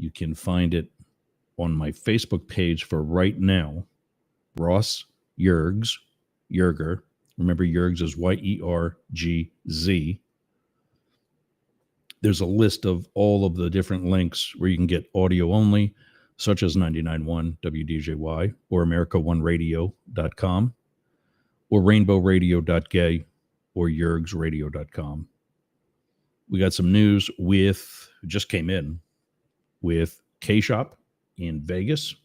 You can find it on my Facebook page for right now. Ross Yerger. Remember, Yergz is Yergz. There's a list of all of the different links where you can get audio only, such as 99.1 WDJY or America1Radio.com or RainbowRadio.gay or YergzRadio.com. We got some news just came in with K-Shop in Vegas.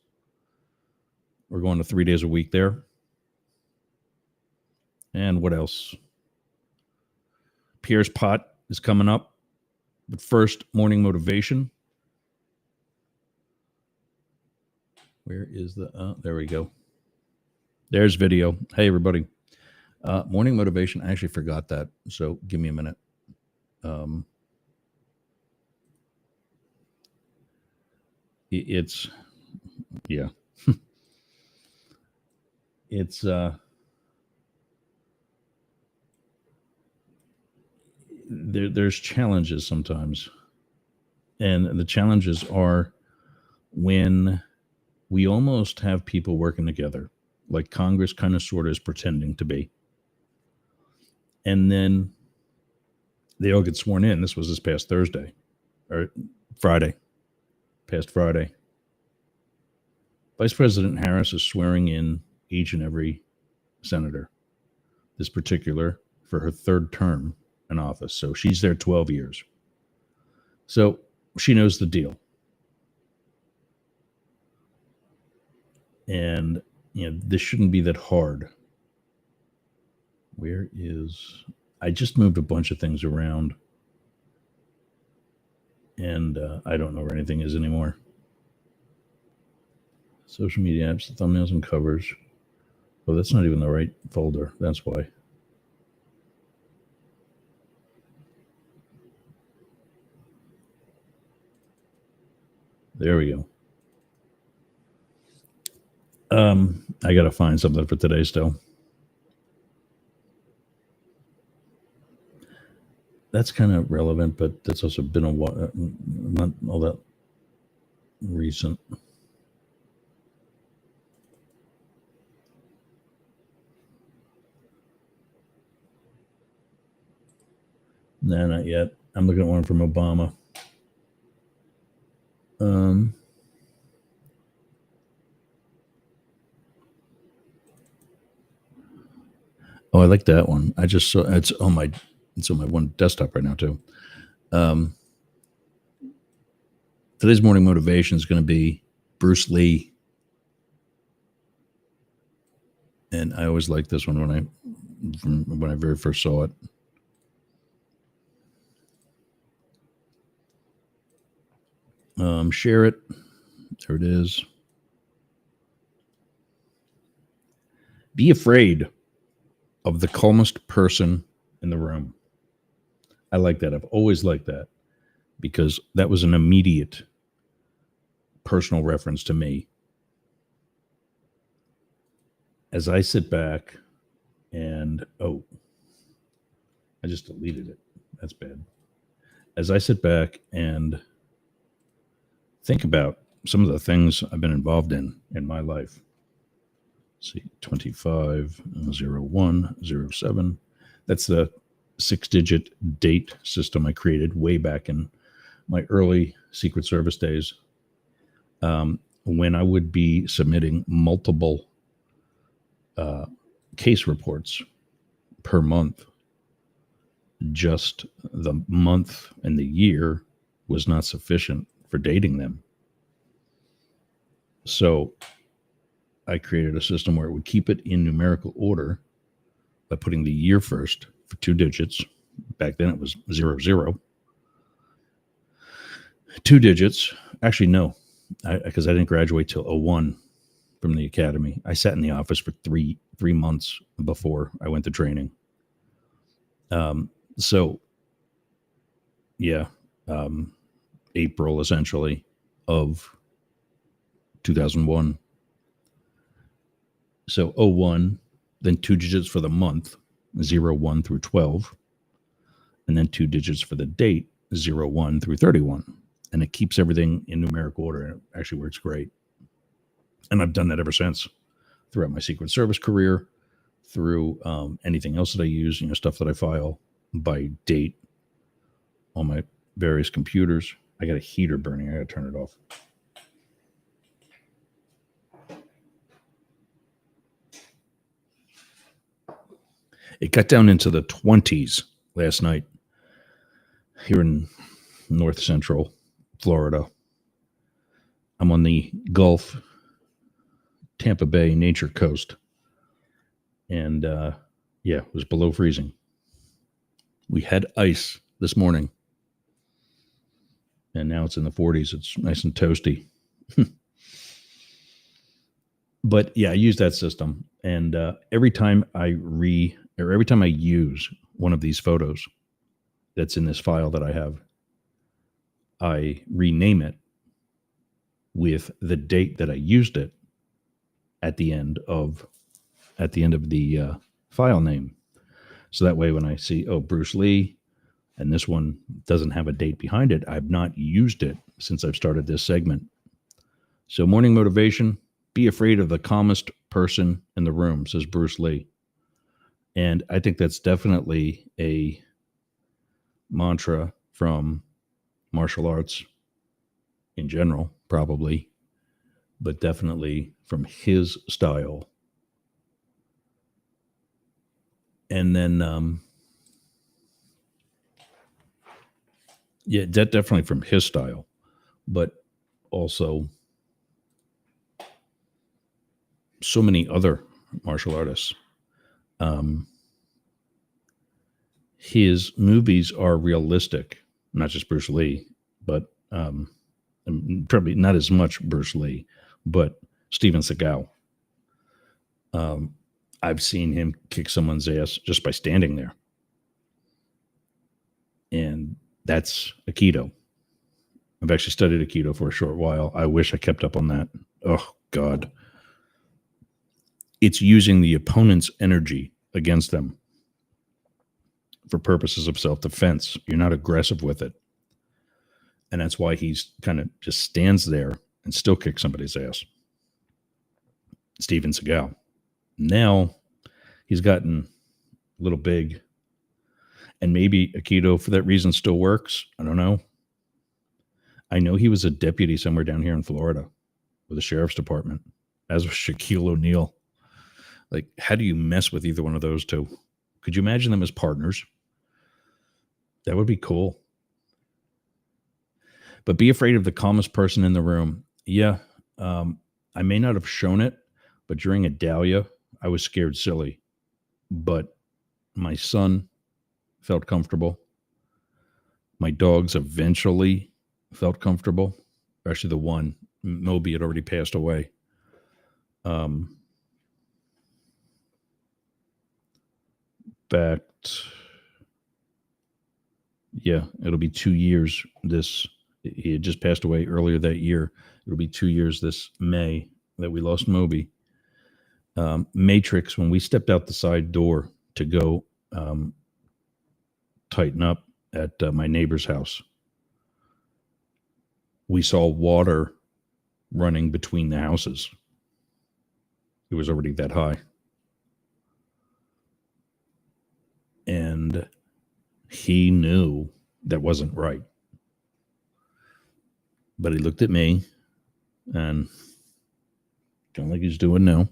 We're going to 3 days a week there. And what else? Pierre's Pot is coming up. But first, morning motivation. Where is there we go. There's video. Hey, everybody. Morning motivation. I actually forgot that. So give me a minute. It's there's challenges sometimes, and the challenges are when we almost have people working together, like Congress kind of sort of is pretending to be, and then they all get sworn in. This was this past Thursday or past Friday. Vice President Harris is swearing in each and every senator, this particular for her third term in office. So she's there 12 years. So she knows the deal. And, this shouldn't be that hard. I just moved a bunch of things around. And I don't know where anything is anymore. Social media apps, thumbnails and covers. Oh, that's not even the right folder. That's why. There we go. I got to find something for today still. That's kind of relevant, but that's also been a while, not all that recent. No, not yet. I'm looking at one from Obama. Oh, I like that one. I just saw it's on my one desktop right now too. Today's morning motivation is going to be Bruce Lee, and I always liked this one when I very first saw it. Share it. There it is. Be afraid of the calmest person in the room. I like that. I've always liked that because that was an immediate personal reference to me. As I sit back and, I just deleted it. That's bad. As I sit back and think about some of the things I've been involved in my life. Let's see, 250107. That's the 6-digit date system I created way back in my early Secret Service days, when I would be submitting multiple case reports per month. Just the month and the year was not sufficient for dating them. So I created a system where it would keep it in numerical order by putting the year first for 2 digits. Back then it was 00. 2 digits. Actually, no, because I didn't graduate till 01 from the academy. I sat in the office for three months before I went to training. April essentially of 2001. So 01, then 2 digits for the month, 01 through 12, and then 2 digits for the date, 01 through 31. and it keeps everything in numeric order, and it actually works great. And I've done that ever since, throughout my Secret Service career, through anything else that I use, stuff that I file by date on my various computers. I got a heater burning. I got to turn it off. It got down into the 20s last night here in north central Florida. I'm on the Gulf, Tampa Bay nature coast. And it was below freezing. We had ice this morning. And now it's in the 40s. It's nice and toasty. But yeah, I use that system. And every time I use one of these photos that's in this file that I have, I rename it with the date that I used it at the end of the file name. So that way when I see, Bruce Lee, and this one doesn't have a date behind it, I've not used it since I've started this segment. So morning motivation, be afraid of the calmest person in the room, says Bruce Lee. And I think that's definitely a mantra from martial arts in general, probably, but definitely from his style. And then, that definitely from his style, but also so many other martial artists. His movies are realistic, not just Bruce Lee, but probably not as much Bruce Lee, but Steven Seagal. I've seen him kick someone's ass just by standing there. And that's Aikido. I've actually studied Aikido for a short while. I wish I kept up on that. Oh, God. It's using the opponent's energy against them for purposes of self-defense. You're not aggressive with it. And that's why he's kind of just stands there and still kicks somebody's ass. Steven Seagal. Now he's gotten a little big, and maybe Aikido for that reason still works. I don't know. I know he was a deputy somewhere down here in Florida with the sheriff's department, as was Shaquille O'Neal. Like, how do you mess with either one of those two? Could you imagine them as partners? That would be cool. But be afraid of the calmest person in the room. Yeah, I may not have shown it, but during a Dahlia, I was scared silly. But my son felt comfortable. My dogs eventually felt comfortable. Actually, the one, Moby, had already passed away. It'll be 2 years he had just passed away earlier that year. It'll be 2 years this May that we lost Moby. Matrix, when we stepped out the side door to go tighten up at my neighbor's house, we saw water running between the houses. It was already that high. And he knew that wasn't right. But he looked at me and kind of like he's doing now.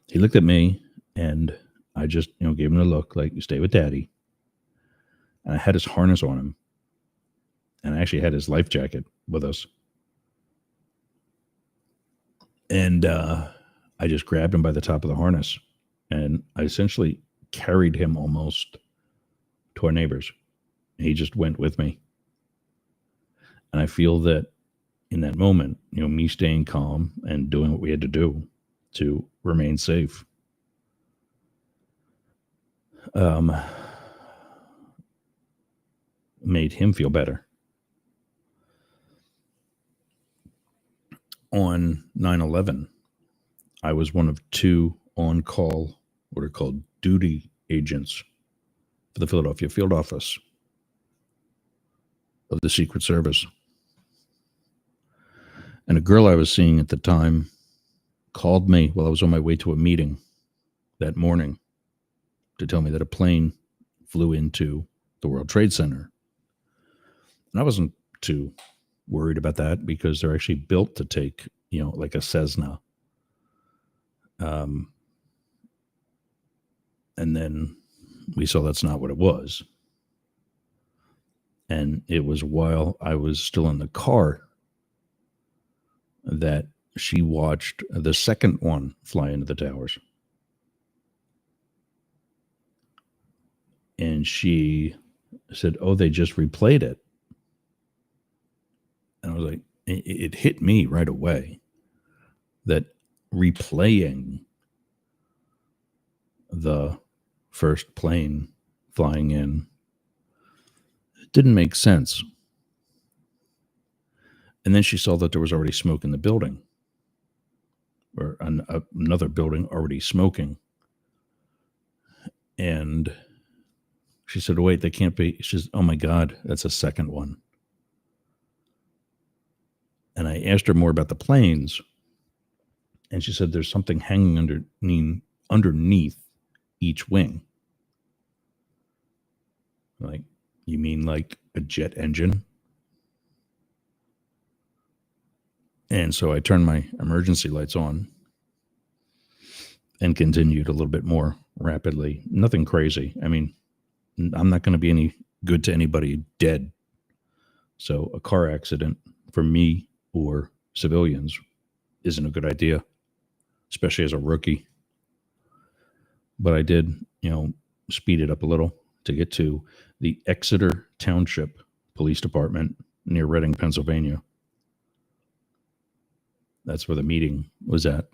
He looked at me and I just, gave him a look like, you stay with daddy. And I had his harness on him. And I actually had his life jacket with us. And I just grabbed him by the top of the harness. And I essentially carried him almost to our neighbors. He just went with me. And I feel that in that moment, me staying calm and doing what we had to do to remain safe, made him feel better. On 9/11, I was one of two on-call, what are called duty agents for the Philadelphia field office. of the Secret Service. And a girl I was seeing at the time called me while I was on my way to a meeting that morning to tell me that a plane flew into the World Trade Center. And I wasn't too worried about that because they're actually built to take, like a Cessna. And then we saw that's not what it was. And it was while I was still in the car that she watched the second one fly into the towers. And she said, "Oh, they just replayed it." And I was like, it hit me right away that replaying the first plane flying in didn't make sense. And then she saw that there was already smoke in the building, or another building already smoking. And she said, "Oh, wait, they can't be." She says, "Oh my God, that's a second one." And I asked her more about the planes. And she said, "There's something hanging underneath each wing." Like, you mean like a jet engine? And so I turned my emergency lights on and continued a little bit more rapidly. Nothing crazy. I mean, I'm not going to be any good to anybody dead. So a car accident for me or civilians isn't a good idea, especially as a rookie. But I did, speed it up a little to get to the Exeter Township Police Department near Reading, Pennsylvania. That's where the meeting was at.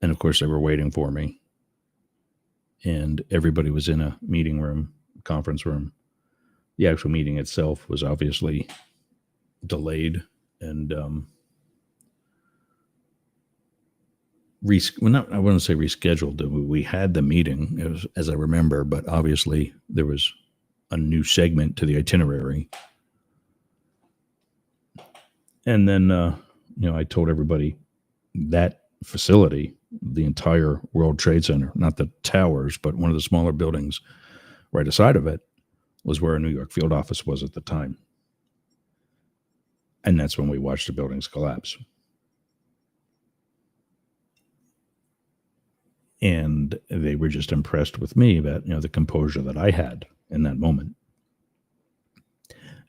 And of course, they were waiting for me. And everybody was in a meeting room, conference room. The actual meeting itself was obviously delayed and I wouldn't say rescheduled. We had the meeting, it was, as I remember, but obviously there was a new segment to the itinerary. And then, I told everybody that facility, the entire World Trade Center, not the towers, but one of the smaller buildings right aside of it, was where a New York field office was at the time. And that's when we watched the buildings collapse. And they were just impressed with me about, the composure that I had in that moment.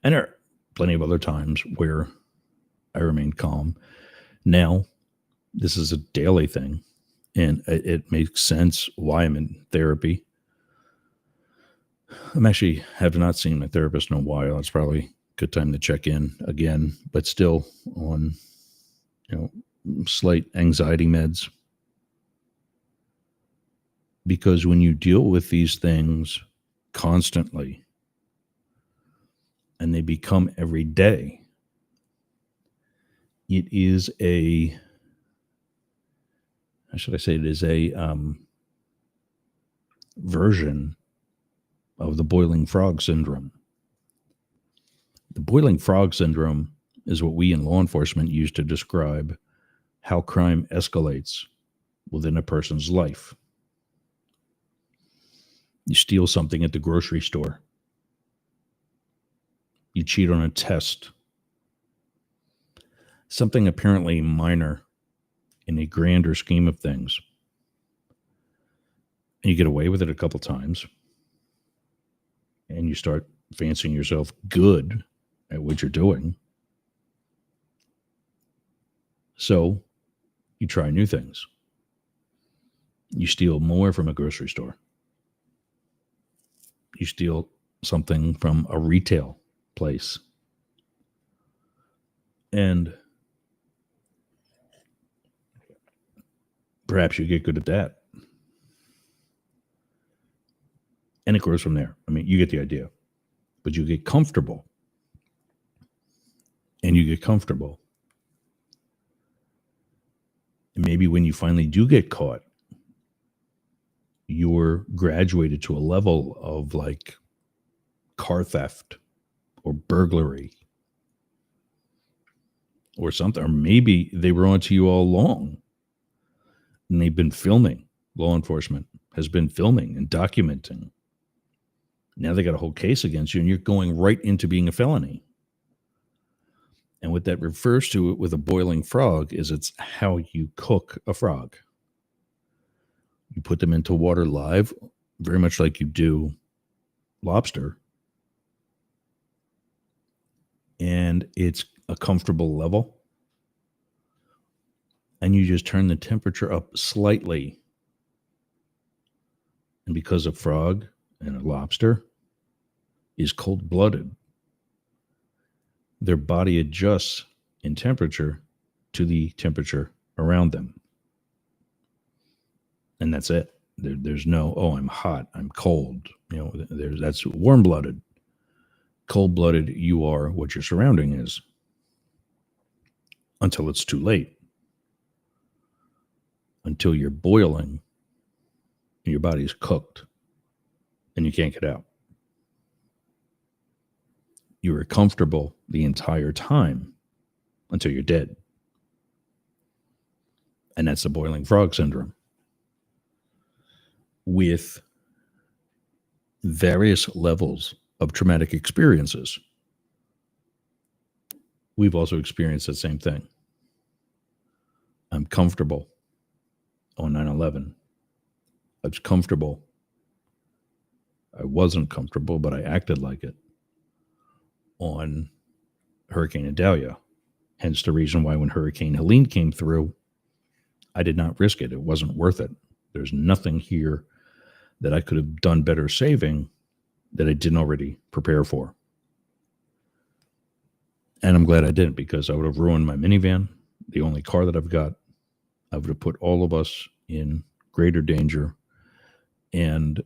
And there are plenty of other times where I remained calm. Now, this is a daily thing, and it makes sense why I'm in therapy. Have not seen my therapist in a while. It's probably a good time to check in again, but still on, slight anxiety meds. Because when you deal with these things constantly and they become every day, it is a version of the boiling frog syndrome. The boiling frog syndrome is what we in law enforcement use to describe how crime escalates within a person's life. You steal something at the grocery store. You cheat on a test. Something apparently minor in a grander scheme of things. And you get away with it a couple times. And you start fancying yourself good at what you're doing. So you try new things. You steal more from a grocery store. You steal something from a retail place. And perhaps you get good at that. And it grows from there. I mean, you get the idea. But you get comfortable. And you get comfortable. And maybe when you finally do get caught, you're graduated to a level of like car theft or burglary or something. Or maybe they were onto you all along and they've been filming. Law enforcement has been filming and documenting. Now they got a whole case against you and you're going right into being a felony. And what that refers to with a boiling frog is it's how you cook a frog. You put them into water live, very much like you do lobster. And it's a comfortable level. And you just turn the temperature up slightly. And because a frog and a lobster is cold-blooded, their body adjusts in temperature to the temperature around them. And that's it. There's no, oh, I'm hot, I'm cold. That's warm-blooded. Cold-blooded, you are what your surrounding is. Until it's too late. Until you're boiling and your body's cooked and you can't get out. You were comfortable the entire time until you're dead. And that's the boiling frog syndrome. With various levels of traumatic experiences, we've also experienced the same thing. I'm comfortable on 9/11. I was comfortable. I wasn't comfortable, but I acted like it on Hurricane Idalia. Hence the reason why when Hurricane Helene came through, I did not risk it. It wasn't worth it. There's nothing here that I could have done better saving that I didn't already prepare for. And I'm glad I didn't, because I would have ruined my minivan, the only car that I've got. I would have put all of us in greater danger and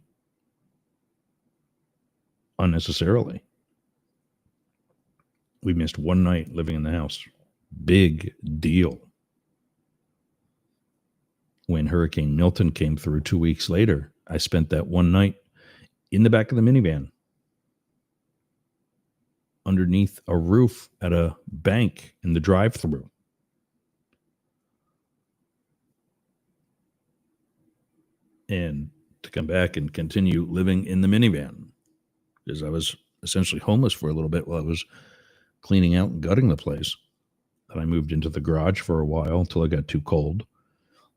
unnecessarily. We missed one night living in the house. Big deal. When Hurricane Milton came through 2 weeks later, I spent that one night in the back of the minivan underneath a roof at a bank in the drive-thru. And to come back and continue living in the minivan, because I was essentially homeless for a little bit while I was cleaning out and gutting the place. Then I moved into the garage for a while until it got too cold,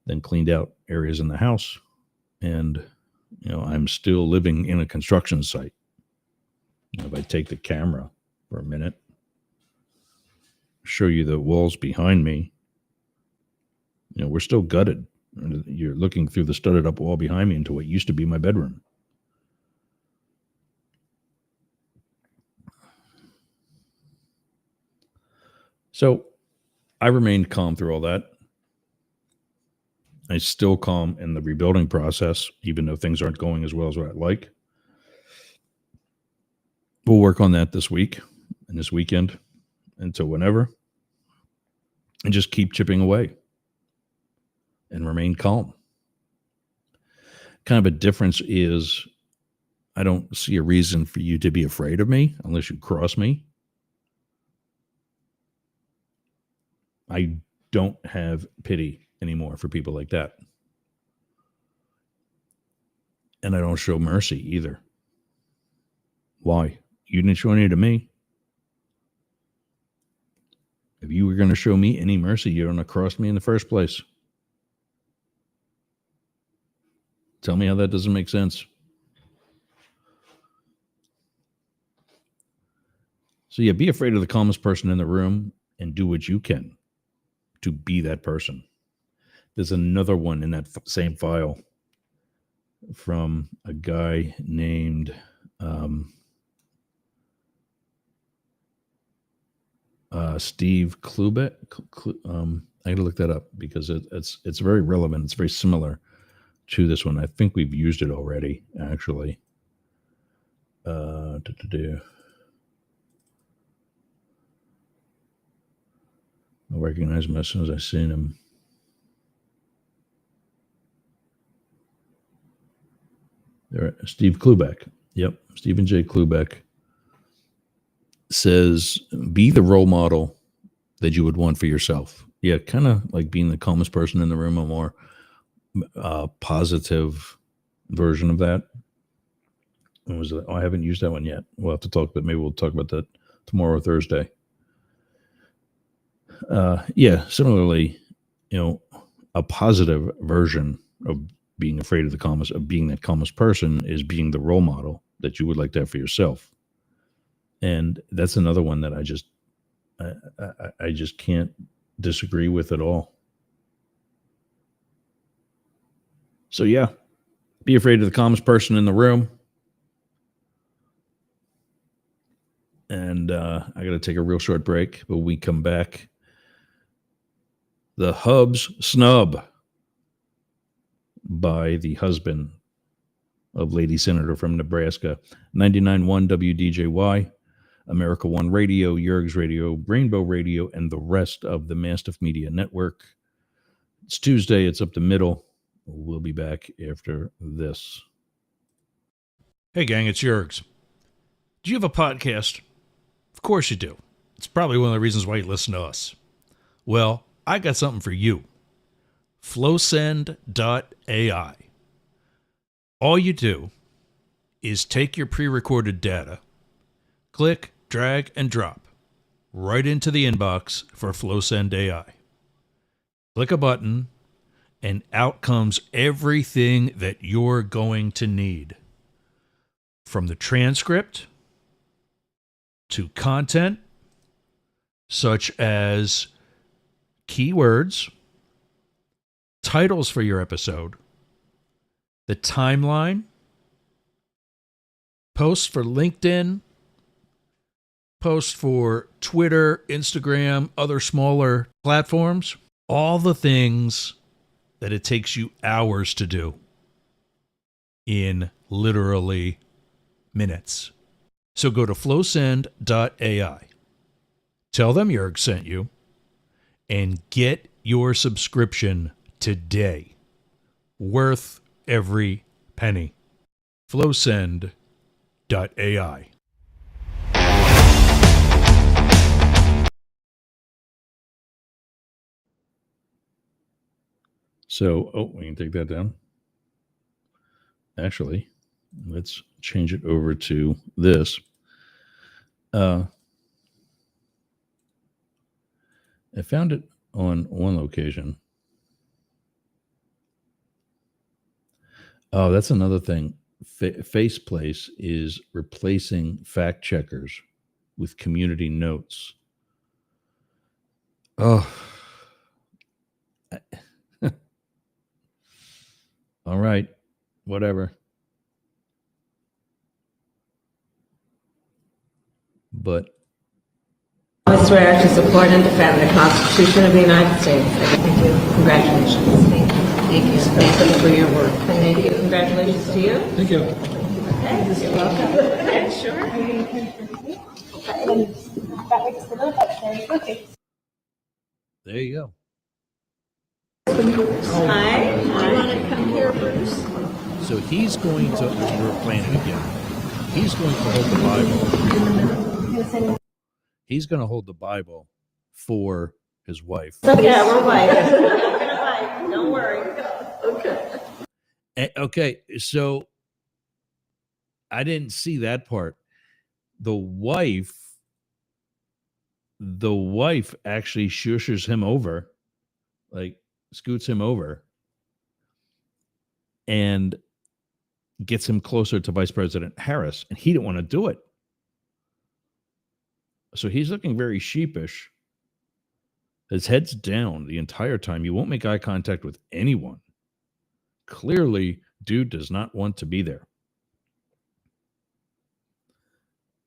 then cleaned out areas in the house. And, I'm still living in a construction site. If I take the camera for a minute, show you the walls behind me, we're still gutted. You're looking through the studded up wall behind me into what used to be my bedroom. So I remained calm through all that. I still calm in the rebuilding process, even though things aren't going as well as what I'd like. We'll work on that this week and this weekend until whenever, and just keep chipping away and remain calm. Kind of a difference is I don't see a reason for you to be afraid of me unless you cross me. I don't have pity anymore for people like that. And I don't show mercy either. Why? You didn't show any to me. If you were going to show me any mercy, you're going to cross me in the first place. Tell me how that doesn't make sense. So yeah, be afraid of the calmest person in the room and do what you can to be that person. There's another one in that same file from a guy named Steve Klubeck. I got to look that up because it's very relevant. It's very similar to this one. I think we've used it already, actually. I'll recognize him as soon as I seen him. There, Steve Klubeck. Yep, Stephen J. Klubeck. says, be the role model that you would want for yourself. Yeah, kind of like being the calmest person in the room, a more positive version of that. What was it? Oh, I haven't used that one yet. We'll have to talk, but maybe we'll talk about that tomorrow or Thursday. Yeah, similarly, a positive version of being afraid of being that calmest person is being the role model that you would like to have for yourself. And that's another one that I just can't disagree with at all. So yeah, be afraid of the calmest person in the room. And I got to take a real short break, but when we come back, the Hubs Snub by the husband of Lady Senator from Nebraska, 99.1 WDJY, America One Radio, Yerg's Radio, Rainbow Radio, and the rest of the Mastiff Media Network. It's Tuesday. It's up the middle. We'll be back after this. Hey, gang, it's Yerg's. Do you have a podcast? Of course you do. It's probably one of the reasons why you listen to us. Well, I got something for you. Flowsend.ai. All you do is take your pre-recorded data, click, drag, and drop right into the inbox for Flowsend AI. Click a button, and out comes everything that you're going to need. From the transcript to content, such as keywords, titles for your episode, the timeline, posts for LinkedIn, posts for Twitter, Instagram, other smaller platforms, all the things that it takes you hours to do in literally minutes. So go to flowsend.ai. Tell them Yerg sent you and get your subscription today. Worth every penny. Flowsend.ai. So, we can take that down. Actually, let's change it over to this. I found it on one location. Oh, that's another thing. Faceplace is replacing fact checkers with community notes. Oh. All right. Whatever. But I swear to support and defend the Constitution of the United States. Thank you. Congratulations. Thank you. Thank you. Thank you for your work. Thank you. Congratulations to you. Thank you. Okay. You're welcome. Okay, sure. there you go. Hi. You want to come here, Bruce? So he's going to, we're playing it again. He's going to hold the Bible. He's going to hold the Bible for his wife. Yeah, we're white. Don't worry. Okay. Okay, so I didn't see that part. The wife actually shushes him over, like scoots him over, and gets him closer to Vice President Harris, and he didn't want to do it. So he's looking very sheepish. His head's down the entire time. You won't make eye contact with anyone. Clearly, dude does not want to be there.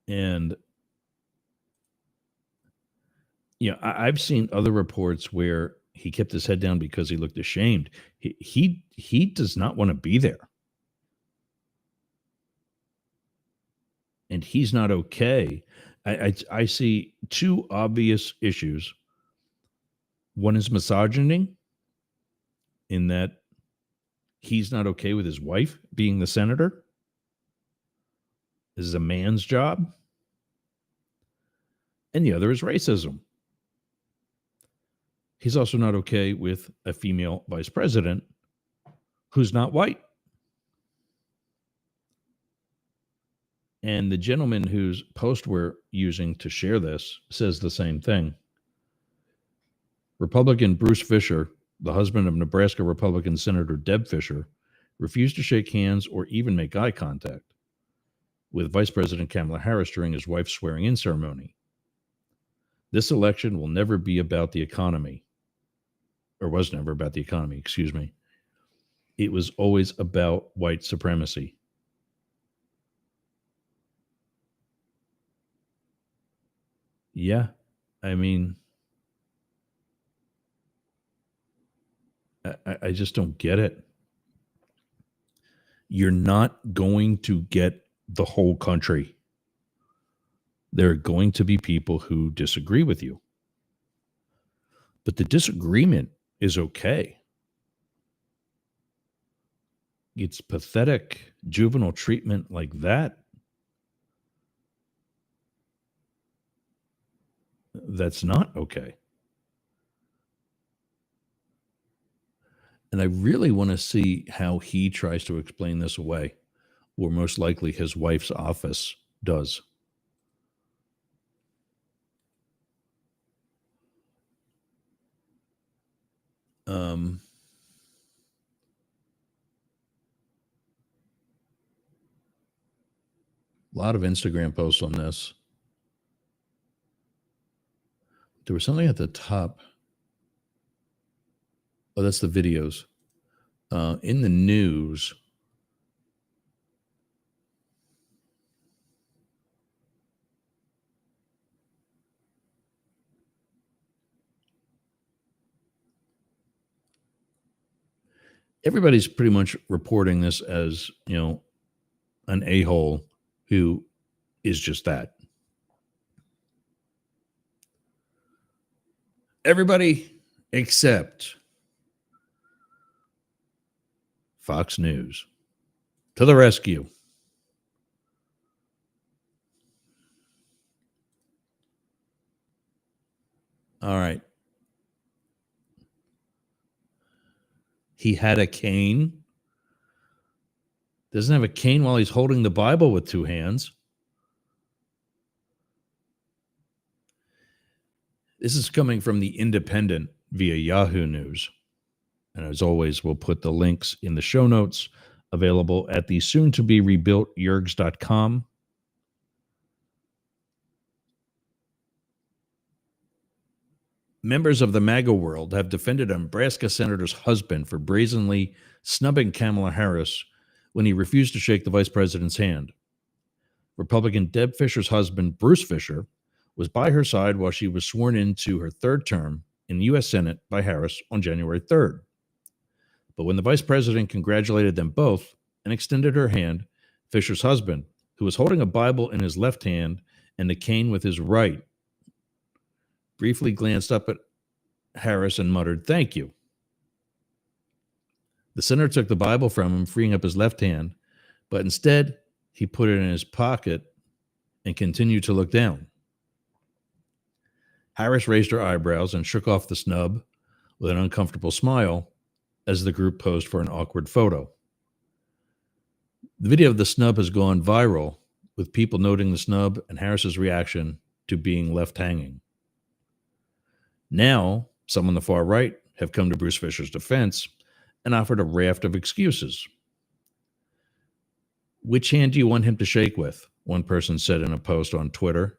And I've seen other reports where he kept his head down because he looked ashamed. He does not want to be there. And he's not okay. I see two obvious issues. One is misogyny, in that he's not okay with his wife being the senator. This is a man's job. and the other is racism. He's also not okay with a female vice president who's not white. And the gentleman whose post we're using to share this says the same thing. Republican Bruce Fisher, the husband of Nebraska Republican Senator Deb Fisher, refused to shake hands or even make eye contact with Vice President Kamala Harris during his wife's swearing-in ceremony. This election will never be about the economy, or was never about the economy, excuse me. It was always about white supremacy. Yeah, I mean, I just don't get it. You're not going to get the whole country. There are going to be people who disagree with you. But the disagreement is okay. It's pathetic juvenile treatment like that. That's not okay. And I really want to see how he tries to explain this away, or most likely his wife's office does. A lot of Instagram posts on this. There was something at the top. Oh, that's the videos. In the news, everybody's pretty much reporting this as, an a-hole who is just that. Everybody except Fox News to the rescue. All right. He had a cane. Doesn't have a cane while he's holding the Bible with two hands. This is coming from The Independent via Yahoo News. And as always, we'll put the links in the show notes, available at the soon-to-be-rebuilt yergs.com. Members of the MAGA world have defended a Nebraska senator's husband for brazenly snubbing Kamala Harris when he refused to shake the vice president's hand. Republican Deb Fisher's husband, Bruce Fisher, was by her side while she was sworn into her third term in the U.S. Senate by Harris on January 3rd. But when the vice president congratulated them both and extended her hand, Fisher's husband, who was holding a Bible in his left hand and the cane with his right, briefly glanced up at Harris and muttered, "Thank you." The senator took the Bible from him, freeing up his left hand, but instead he put it in his pocket and continued to look down. Harris raised her eyebrows and shook off the snub with an uncomfortable smile as the group posed for an awkward photo. The video of the snub has gone viral, with people noting the snub and Harris's reaction to being left hanging. Now, some on the far right have come to Bruce Fisher's defense and offered a raft of excuses. "Which hand do you want him to shake with?" one person said in a post on Twitter.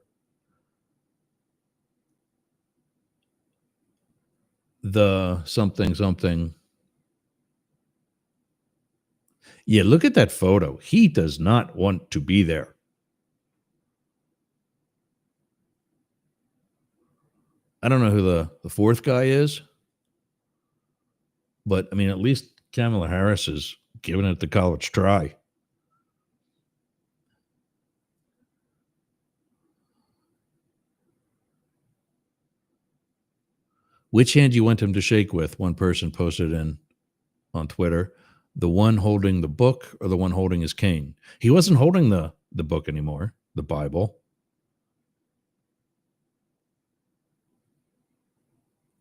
The something. Yeah, look at that photo. He does not want to be there. I don't know who the fourth guy is, but I mean, at least Kamala Harris is giving it the college try. "Which hand do you want him to shake with?" one person posted on Twitter. "The one holding the book or the one holding his cane?" He wasn't holding the book anymore, the Bible.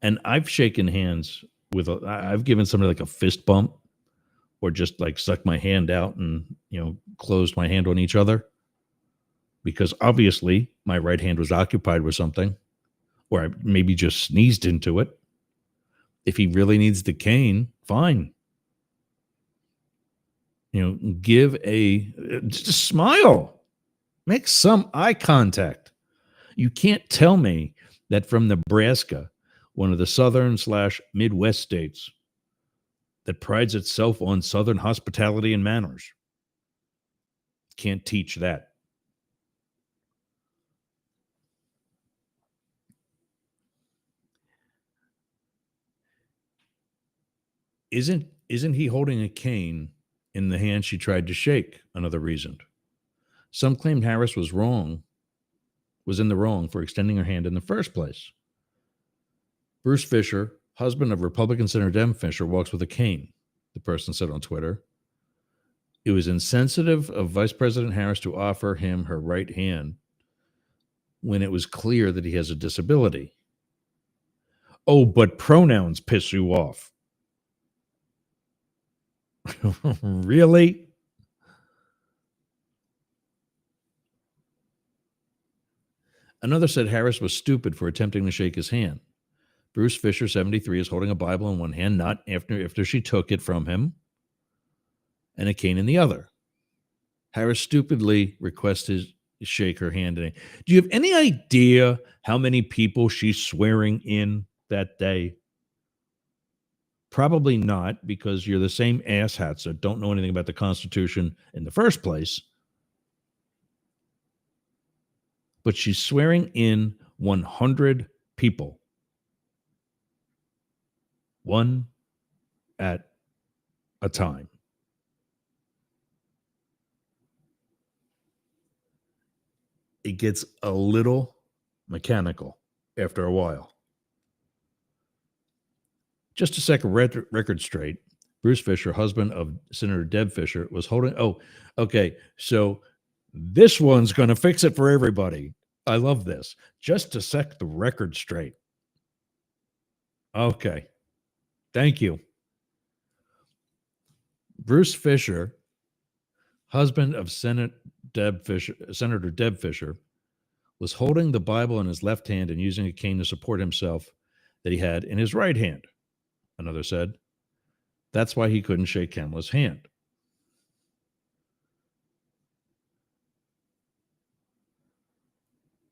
And I've shaken hands with, I've given somebody like a fist bump or just like stuck my hand out and, closed my hand on each other because obviously my right hand was occupied with something or I maybe just sneezed into it. If he really needs the cane, fine. Just smile, make some eye contact. You can't tell me that from Nebraska, one of the southern / Midwest states that prides itself on Southern hospitality and manners, can't teach that. Isn't he holding a cane in the hand she tried to shake? Another reason. Some claimed Harris was in the wrong for extending her hand in the first place. Bruce Fisher, husband of Republican Senator Dem Fisher, walks with a cane, the person said on Twitter. It was insensitive of Vice President Harris to offer him her right hand when it was clear that he has a disability. Oh, but pronouns piss you off. Really? Another said Harris was stupid for attempting to shake his hand. Bruce Fisher, 73, is holding a Bible in one hand, not after she took it from him, and a cane in the other. Harris stupidly requested to shake her hand. Do you have any idea how many people she's swearing in that day? Probably not, because you're the same asshats that don't know anything about the Constitution in the first place. But she's swearing in 100 people. One at a time. It gets a little mechanical after a while. Just to set a record straight, Bruce Fisher, husband of Senator Deb Fisher, was holding... Oh, okay. So this one's going to fix it for everybody. I love this. Just to set the record straight. Okay. Thank you. Bruce Fisher, husband of Senator Deb Fisher, was holding the Bible in his left hand and using a cane to support himself that he had in his right hand. Another said, that's why he couldn't shake Kamala's hand.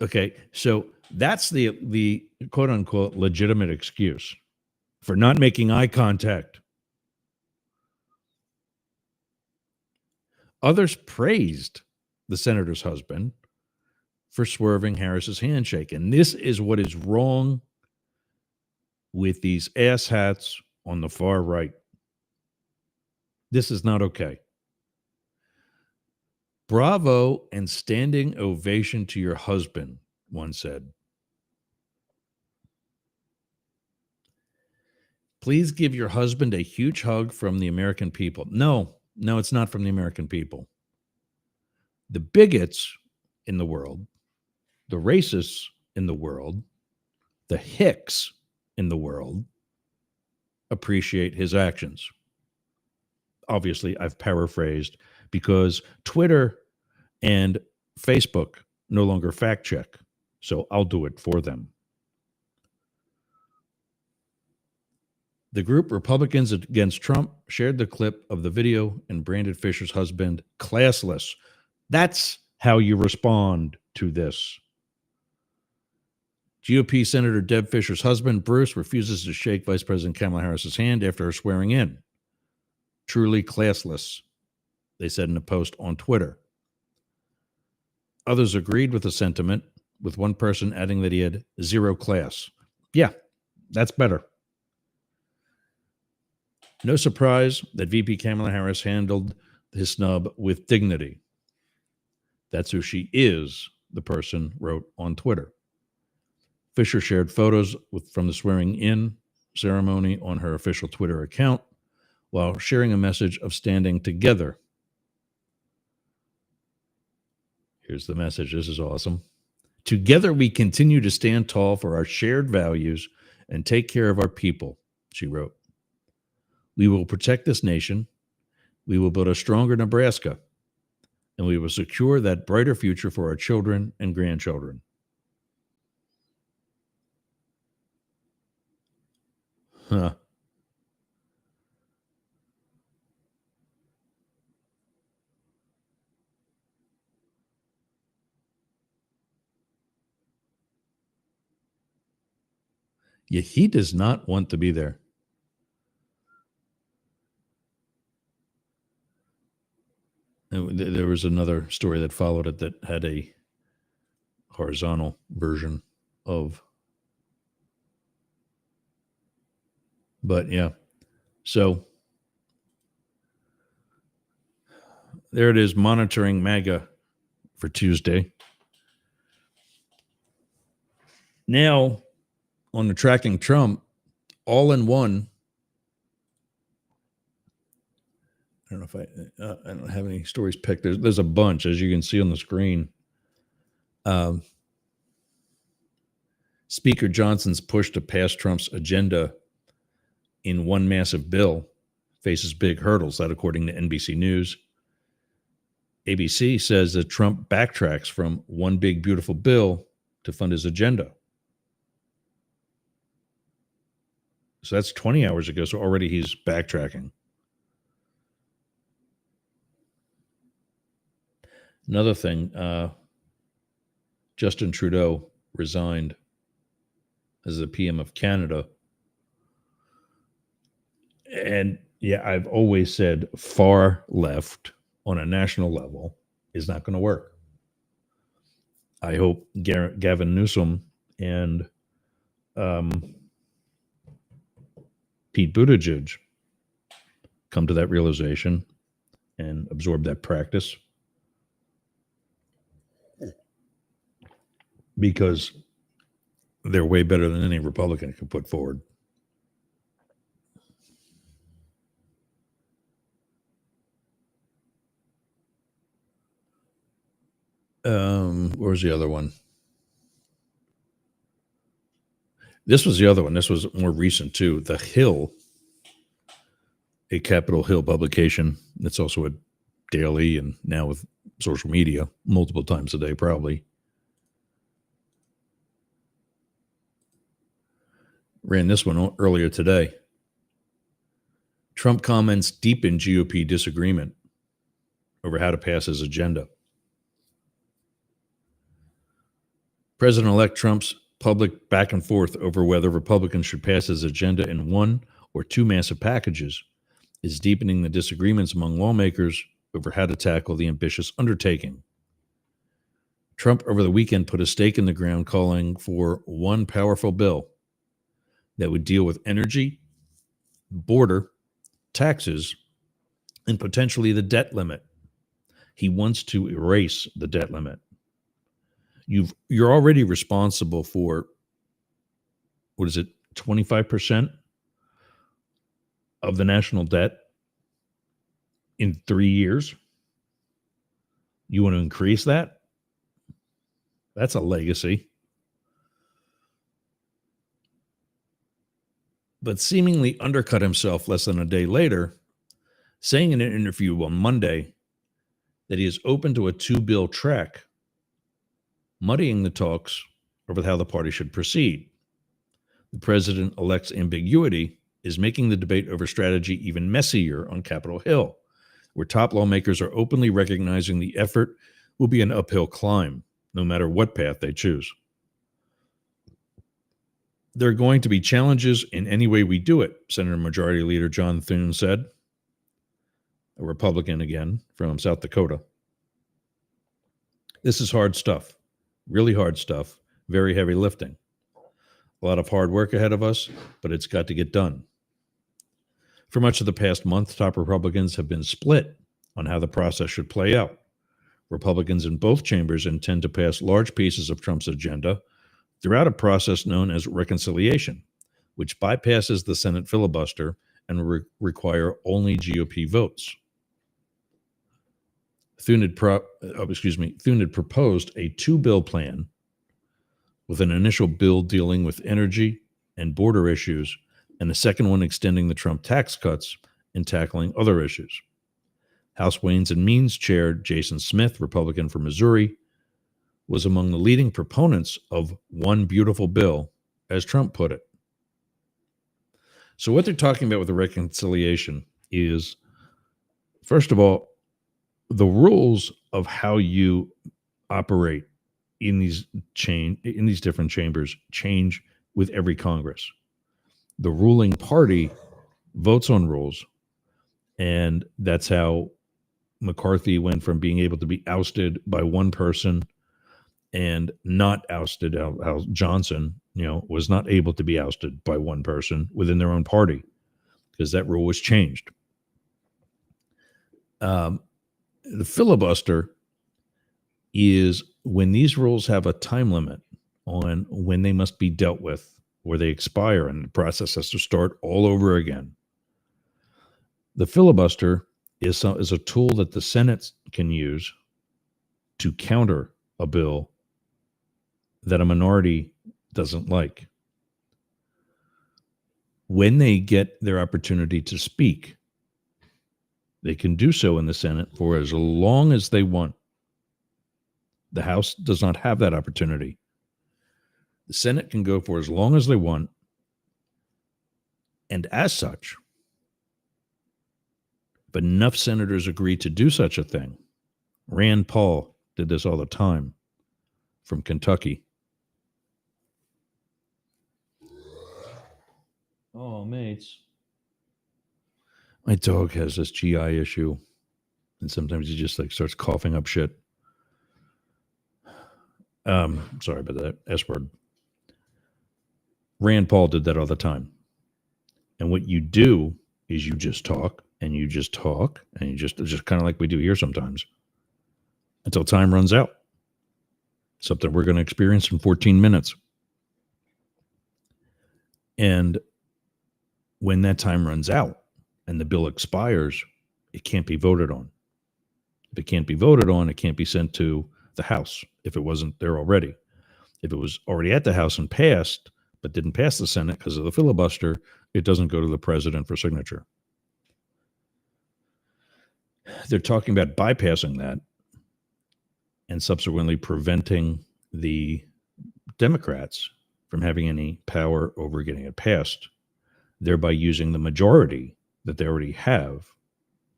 Okay, so that's the quote-unquote legitimate excuse for not making eye contact. Others praised the senator's husband for swerving Harris's handshake. And this is what is wrong with these asshats on the far right. This is not okay. Bravo and standing ovation to your husband, one said. Please give your husband a huge hug from the American people. No, it's not from the American people. The bigots in the world, the racists in the world, the hicks in the world appreciate his actions. Obviously, I've paraphrased because Twitter and Facebook no longer fact check, so I'll do it for them. The group Republicans Against Trump shared the clip of the video and branded Fisher's husband classless. That's how you respond to this. GOP Senator Deb Fisher's husband, Bruce, refuses to shake Vice President Kamala Harris's hand after her swearing in. Truly classless, they said in a post on Twitter. Others agreed with the sentiment, with one person adding that he had zero class. Yeah, that's better. No surprise that VP Kamala Harris handled his snub with dignity. That's who she is, the person wrote on Twitter. Fisher shared photos from the swearing-in ceremony on her official Twitter account while sharing a message of standing together. Here's the message. This is awesome. Together, we continue to stand tall for our shared values and take care of our people, she wrote. We will protect this nation. We will build a stronger Nebraska, and we will secure that brighter future for our children and grandchildren. Huh. Yeah, he does not want to be there. And there was another story that followed it that had a horizontal version of. But yeah, so there it is, monitoring MAGA for Tuesday. Now, on the tracking Trump, all in one. I don't know if I don't have any stories picked. There's a bunch, as you can see on the screen. Speaker Johnson's push to pass Trump's agenda in one massive bill faces big hurdles, that according to NBC News. ABC says that Trump backtracks from one big beautiful bill to fund his agenda. So that's 20 hours ago. So already he's backtracking. Another thing, Justin Trudeau resigned as the PM of Canada. And yeah, I've always said far left on a national level is not going to work. I hope Gavin Newsom and Pete Buttigieg come to that realization and absorb that practice, because they're way better than any Republican could put forward. Where's the other one? This was the other one. This was more recent too. The Hill, a Capitol Hill publication. It's also a daily and now with social media multiple times a day, probably. Ran this one earlier today. Trump comments deepen GOP disagreement over how to pass his agenda. President-elect Trump's public back and forth over whether Republicans should pass his agenda in one or two massive packages is deepening the disagreements among lawmakers over how to tackle the ambitious undertaking. Trump over the weekend put a stake in the ground calling for one powerful bill that would deal with energy, border, taxes, and potentially the debt limit. He wants to erase the debt limit. You're already responsible for, 25% of the national debt in 3 years? You want to increase that? That's a legacy. But seemingly undercut himself less than a day later, saying in an interview on Monday that he is open to a two-bill track, muddying the talks over how the party should proceed. The president-elect's ambiguity is making the debate over strategy even messier on Capitol Hill, where top lawmakers are openly recognizing the effort will be an uphill climb, no matter what path they choose. There are going to be challenges in any way we do it, Senator Majority Leader John Thune said, a Republican again from South Dakota. This is hard stuff, really hard stuff, very heavy lifting. A lot of hard work ahead of us, but it's got to get done. For much of the past month, top Republicans have been split on how the process should play out. Republicans in both chambers intend to pass large pieces of Trump's agenda throughout a process known as reconciliation, which bypasses the Senate filibuster and require only GOP votes. Thune had proposed a two-bill plan with an initial bill dealing with energy and border issues, and the second one extending the Trump tax cuts and tackling other issues. House Ways and Means Chair Jason Smith, Republican from Missouri, was among the leading proponents of one beautiful bill, as Trump put it. So what they're talking about with the reconciliation is, first of all, the rules of how you operate in these different chambers change with every Congress. The ruling party votes on rules, and that's how McCarthy went from being able to be ousted by one person and not ousted. How Johnson, was not able to be ousted by one person within their own party because that rule was changed. The filibuster is when these rules have a time limit on when they must be dealt with, where they expire and the process has to start all over again. The filibuster is a tool that the Senate can use to counter a bill that a minority doesn't like. When they get their opportunity to speak, they can do so in the Senate for as long as they want. The House does not have that opportunity. The Senate can go for as long as they want. And as such, if enough senators agree to do such a thing, Rand Paul did this all the time from Kentucky. Oh, mates. My dog has this GI issue, and sometimes he just starts coughing up shit. Sorry about that. S word. Rand Paul did that all the time. And what you do is you just talk and you just talk and you just kind of like we do here sometimes until time runs out. Something we're going to experience in 14 minutes. And when that time runs out and the bill expires, it can't be voted on. If it can't be voted on, it can't be sent to the House if it wasn't there already. If it was already at the House and passed, but didn't pass the Senate because of the filibuster, it doesn't go to the president for signature. They're talking about bypassing that and subsequently preventing the Democrats from having any power over getting it passed, thereby using the majority that they already have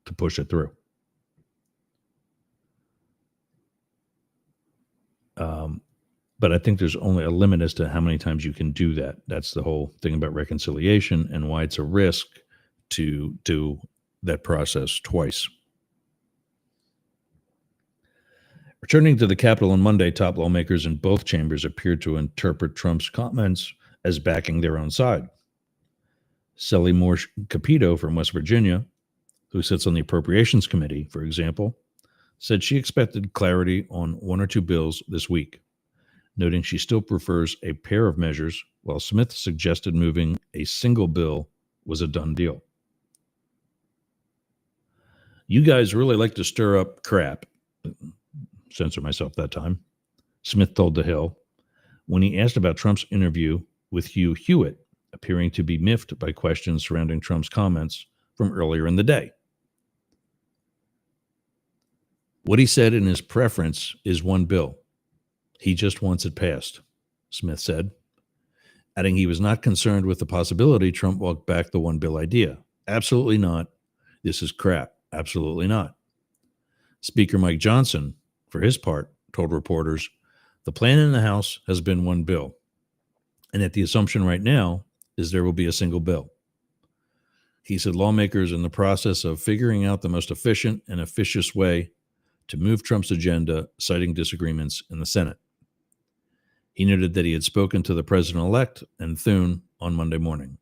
to push it through. But I think there's only a limit as to how many times you can do that. That's the whole thing about reconciliation and why it's a risk to do that process twice. Returning to the Capitol on Monday, top lawmakers in both chambers appeared to interpret Trump's comments as backing their own side. Sally Moore Capito from West Virginia, who sits on the Appropriations Committee, for example, said she expected clarity on one or two bills this week, noting she still prefers a pair of measures, while Smith suggested moving a single bill was a done deal. You guys really like to stir up crap. Censor myself that time. Smith told The Hill when he asked about Trump's interview with Hugh Hewitt, appearing to be miffed by questions surrounding Trump's comments from earlier in the day. What he said in his preference is one bill. He just wants it passed, Smith said, adding he was not concerned with the possibility Trump walked back the one bill idea. Absolutely not. This is crap. Absolutely not. Speaker Mike Johnson, for his part, told reporters, the plan in the House has been one bill, and that the assumption right now is there will be a single bill. He said lawmakers are in the process of figuring out the most efficient and efficacious way to move Trump's agenda, citing disagreements in the Senate. He noted that he had spoken to the president-elect and Thune on Monday morning.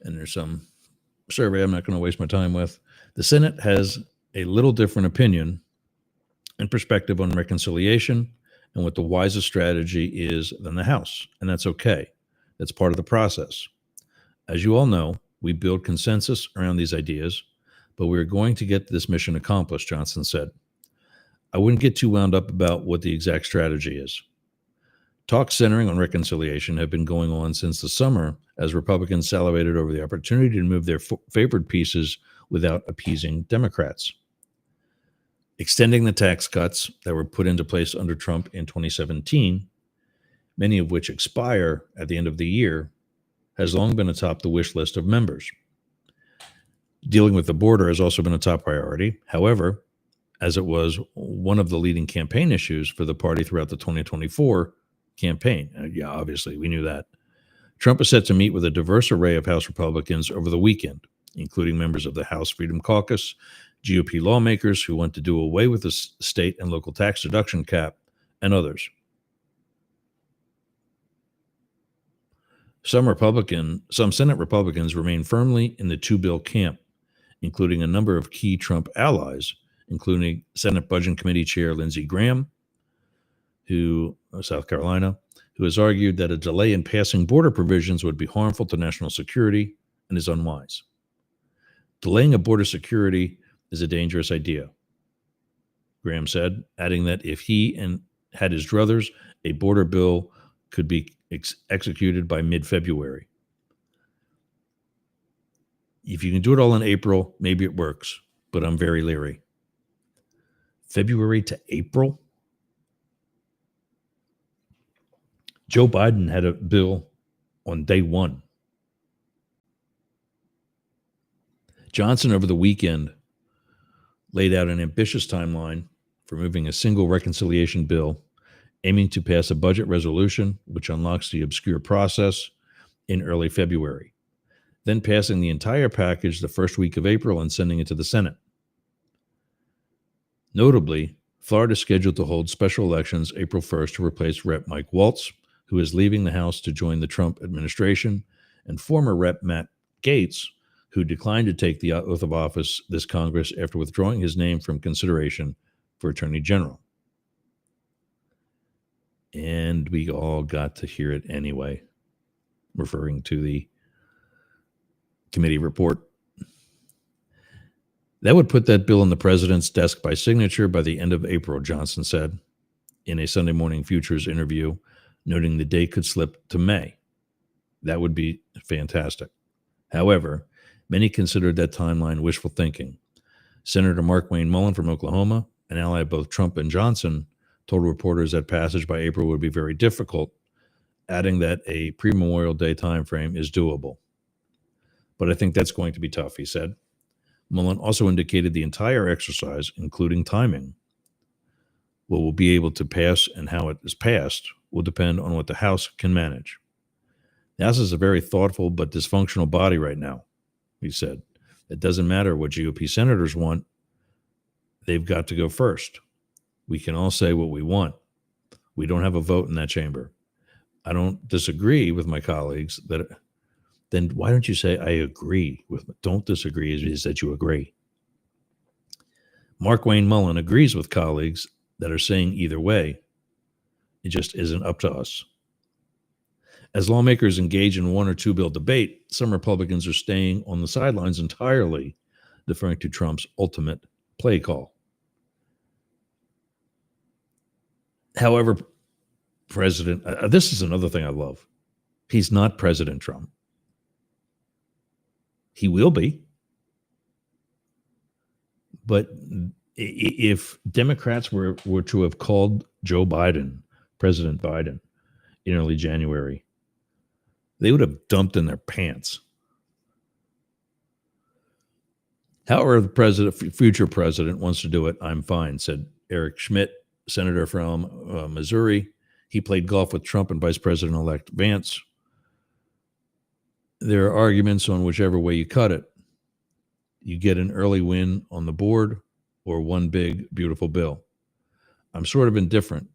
And there's some survey I'm not going to waste my time with. The Senate has a little different opinion and perspective on reconciliation and what the wisest strategy is than the House, and that's okay. That's part of the process. As you all know, we build consensus around these ideas, but we're going to get this mission accomplished, Johnson said. I wouldn't get too wound up about what the exact strategy is. Talks centering on reconciliation have been going on since the summer as Republicans salivated over the opportunity to move their favored pieces without appeasing Democrats. Extending the tax cuts that were put into place under Trump in 2017, many of which expire at the end of the year, has long been atop the wish list of members. Dealing with the border has also been a top priority. However, as it was one of the leading campaign issues for the party throughout the 2024 campaign. Yeah, obviously, we knew that. Trump is set to meet with a diverse array of House Republicans over the weekend, including members of the House Freedom Caucus, GOP lawmakers who want to do away with the state and local tax deduction cap, and others. Some Senate Republicans remain firmly in the two-bill camp, including a number of key Trump allies, including Senate Budget Committee Chair Lindsey Graham, South Carolina, who has argued that a delay in passing border provisions would be harmful to national security and is unwise. Delaying a border security is a dangerous idea, Graham said, adding that if he had his druthers, a border bill could be executed by mid-February. If you can do it all in April, maybe it works, but I'm very leery. February to April? Joe Biden had a bill on day one. Johnson, over the weekend, laid out an ambitious timeline for moving a single reconciliation bill, aiming to pass a budget resolution, which unlocks the obscure process, in early February, then passing the entire package the first week of April and sending it to the Senate. Notably, Florida is scheduled to hold special elections April 1st to replace Rep. Mike Waltz, who is leaving the House to join the Trump administration, and former Rep. Matt Gaetz, who declined to take the oath of office this Congress after withdrawing his name from consideration for Attorney General. And we all got to hear it anyway, referring to the committee report. That would put that bill in the president's desk by signature by the end of April, Johnson said in a Sunday Morning Futures interview, noting the date could slip to May. That would be fantastic. However, many considered that timeline wishful thinking. Senator Markwayne Mullin from Oklahoma, an ally of both Trump and Johnson, told reporters that passage by April would be very difficult, adding that a pre-Memorial Day timeframe is doable. But I think that's going to be tough, he said. Mullin also indicated the entire exercise, including timing, what will be able to pass and how it is passed will depend on what the House can manage. The House is a very thoughtful but dysfunctional body right now, he said. It doesn't matter what GOP senators want. They've got to go first. We can all say what we want. We don't have a vote in that chamber. I don't disagree with my colleagues that. Then why don't you say I agree with? Don't disagree is that you agree. Markwayne Mullin agrees with colleagues that are saying either way. It just isn't up to us. As lawmakers engage in one or two bill debate, some Republicans are staying on the sidelines entirely, deferring to Trump's ultimate play call. However, this is another thing I love. He's not President Trump. He will be. But if Democrats were to have called Joe Biden, President Biden, in early January, they would have dumped in their pants. However, the future president wants to do it, I'm fine, said Eric Schmidt, senator from Missouri. He played golf with Trump and Vice President-elect Vance. There are arguments on whichever way you cut it. You get an early win on the board or one big, beautiful bill. I'm sort of indifferent.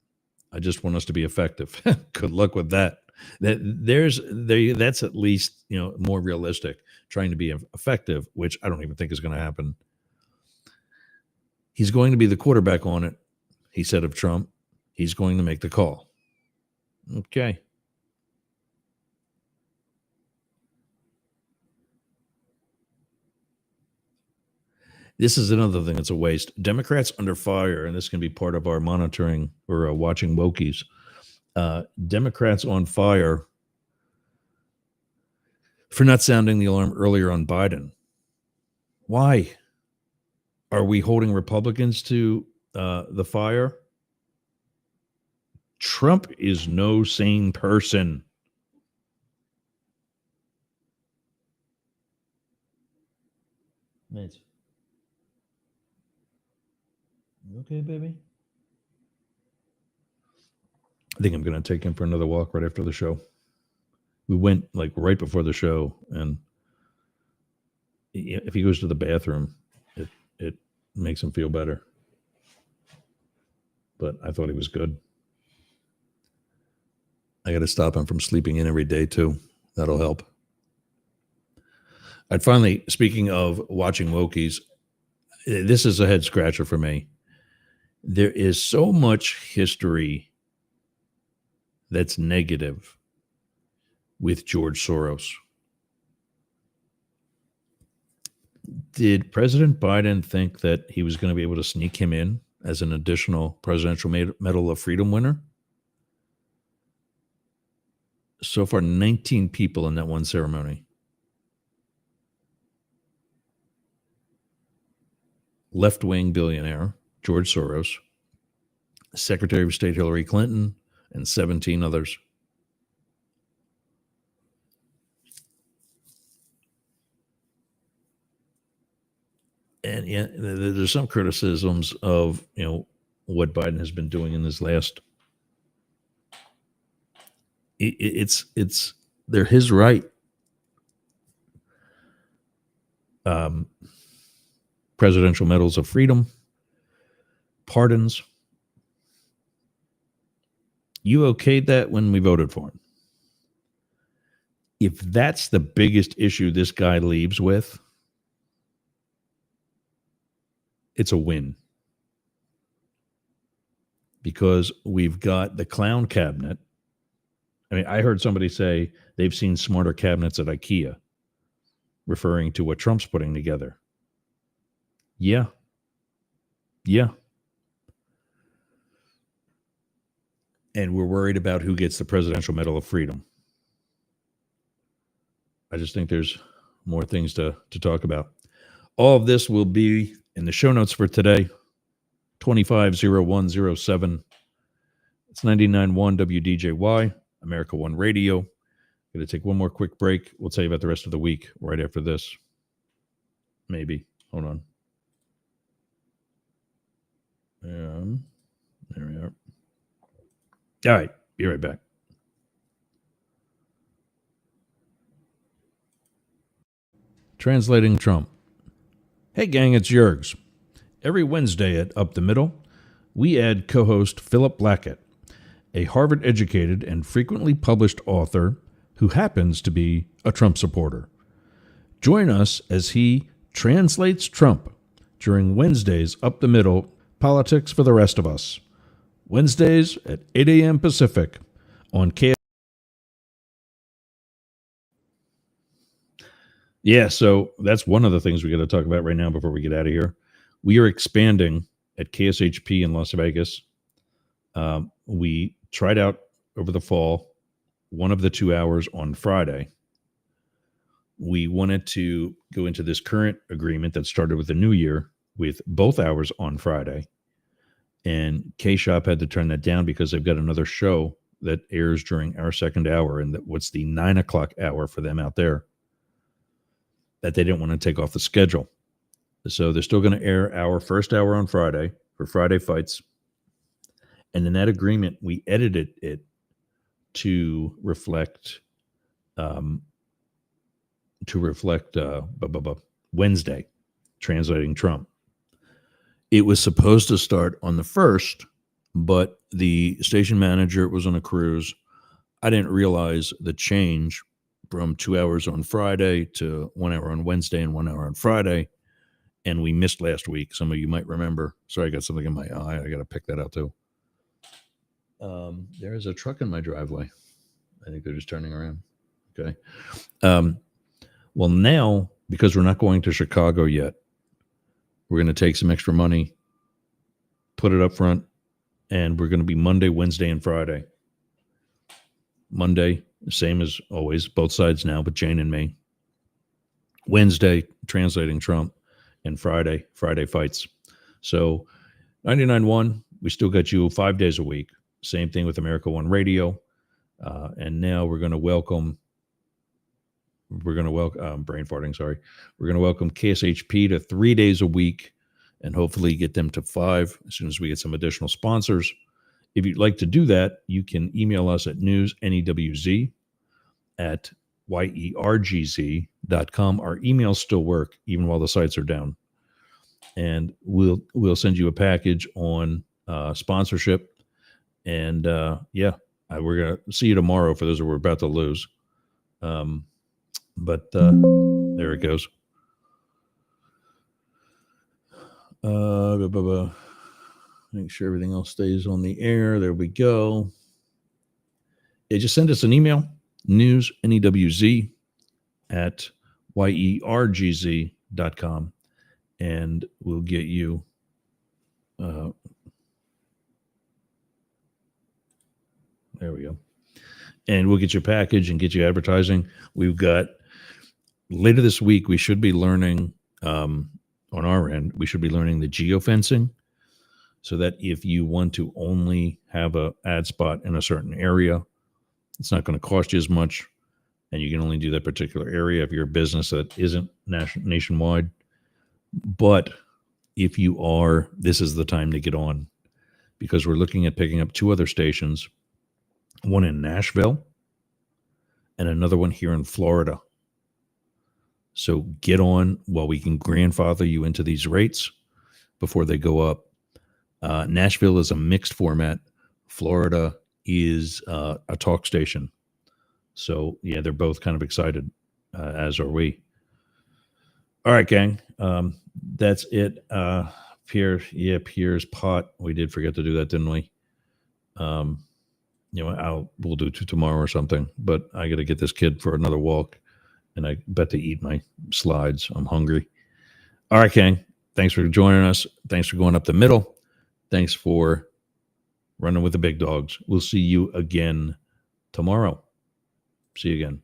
I just want us to be effective. Good luck with that. That's at least more realistic, trying to be effective, which I don't even think is going to happen. He's going to be the quarterback on it, he said of Trump. He's going to make the call. Okay. This is another thing that's a waste. Democrats under fire, and this can be part of our monitoring or watching Wokies. Democrats on fire for not sounding the alarm earlier on Biden. Why? Are we holding Republicans to the fire? Trump is no sane person. Mate. You okay, baby? I think I'm going to take him for another walk right after the show. We went like right before the show, and if he goes to the bathroom, it makes him feel better. But I thought he was good. I got to stop him from sleeping in every day too. That'll help. I'd finally, speaking of watching Wokies, this is a head scratcher for me. There is so much history that's negative with George Soros. Did President Biden think that he was going to be able to sneak him in as an additional Presidential Medal of Freedom winner? So far, 19 people in that one ceremony. Left-wing billionaire George Soros, Secretary of State Hillary Clinton, and 17 others. And yeah, there's some criticisms of what Biden has been doing in his last. They're his right. Presidential medals of freedom, pardons. You okayed that when we voted for him. If that's the biggest issue this guy leaves with, it's a win. Because we've got the clown cabinet. I mean, I heard somebody say they've seen smarter cabinets at IKEA, referring to what Trump's putting together. Yeah. And we're worried about who gets the Presidential Medal of Freedom. I just think there's more things to talk about. All of this will be in the show notes for today. 250107. It's 99.1 WDJY, America One Radio. Going to take one more quick break. We'll tell you about the rest of the week right after this. Maybe. Hold on. There we are. All right. Be right back. Translating Trump. Hey, gang, it's Yergs. Every Wednesday at Up the Middle, we add co-host Philip Blackett, a Harvard-educated and frequently published author who happens to be a Trump supporter. Join us as he translates Trump during Wednesday's Up the Middle Politics for the Rest of Us. Wednesdays at 8 a.m. Pacific on KS. Yeah, so that's one of the things we got to talk about right now before we get out of here. We are expanding at KSHP in Las Vegas. We tried out over the fall one of the 2 hours on Friday. We wanted to go into this current agreement that started with the new year with both hours on Friday. And K-Shop had to turn that down because they've got another show that airs during our second hour, and what's the 9 o'clock hour for them out there, that they didn't want to take off the schedule. So they're still going to air our first hour on Friday for Friday Fights. And in that agreement, we edited it to reflect Wednesday, translating Trump. It was supposed to start on the 1st, but the station manager was on a cruise. I didn't realize the change from 2 hours on Friday to 1 hour on Wednesday and 1 hour on Friday. And we missed last week. Some of you might remember. Sorry, I got something in my eye. I got to pick that out too. There is a truck in my driveway. I think they're just turning around. Okay. Well, now, because we're not going to Chicago yet, We're going to take some extra money, put it up front, and we're going to be Monday, Wednesday, and Friday. Monday, same as always, both sides now, but Jane and me. Wednesday, translating Trump, and Friday fights. So 99.1, we still got you 5 days a week. Same thing with America One Radio. And now we're going to welcome, brain farting, sorry. We're going to welcome KSHP to 3 days a week and hopefully get them to 5 as soon as we get some additional sponsors. If you'd like to do that, you can email us at newsnewz@yergz.com. Our emails still work even while the sites are down. And we'll send you a package on sponsorship. And we're going to see you tomorrow for those who we're about to lose. But there it goes. Make sure everything else stays on the air. There we go. Yeah, just send us an email, newsnewz@yergz.com, and we'll get you there we go. And we'll get your package and get you advertising. We've got later this week, we should be learning on our end, we should be learning the geofencing, so that if you want to only have a ad spot in a certain area, it's not going to cost you as much, and you can only do that particular area if you're a business that isn't nationwide. But if you are, this is the time to get on, because we're looking at picking up 2 other stations, one in Nashville and another one here in Florida. So get on while we can grandfather you into these rates before they go up. Nashville is a mixed format. Florida is a talk station. So, yeah, they're both kind of excited, as are we. All right, gang. That's it. Pierre's pot. We did forget to do that, didn't we? We'll do 2 tomorrow or something. But I got to get this kid for another walk, and I bet to eat my slides. I'm hungry. All right, gang. Thanks for joining us. Thanks for going up the middle. Thanks for running with the big dogs. We'll see you again tomorrow. See you again.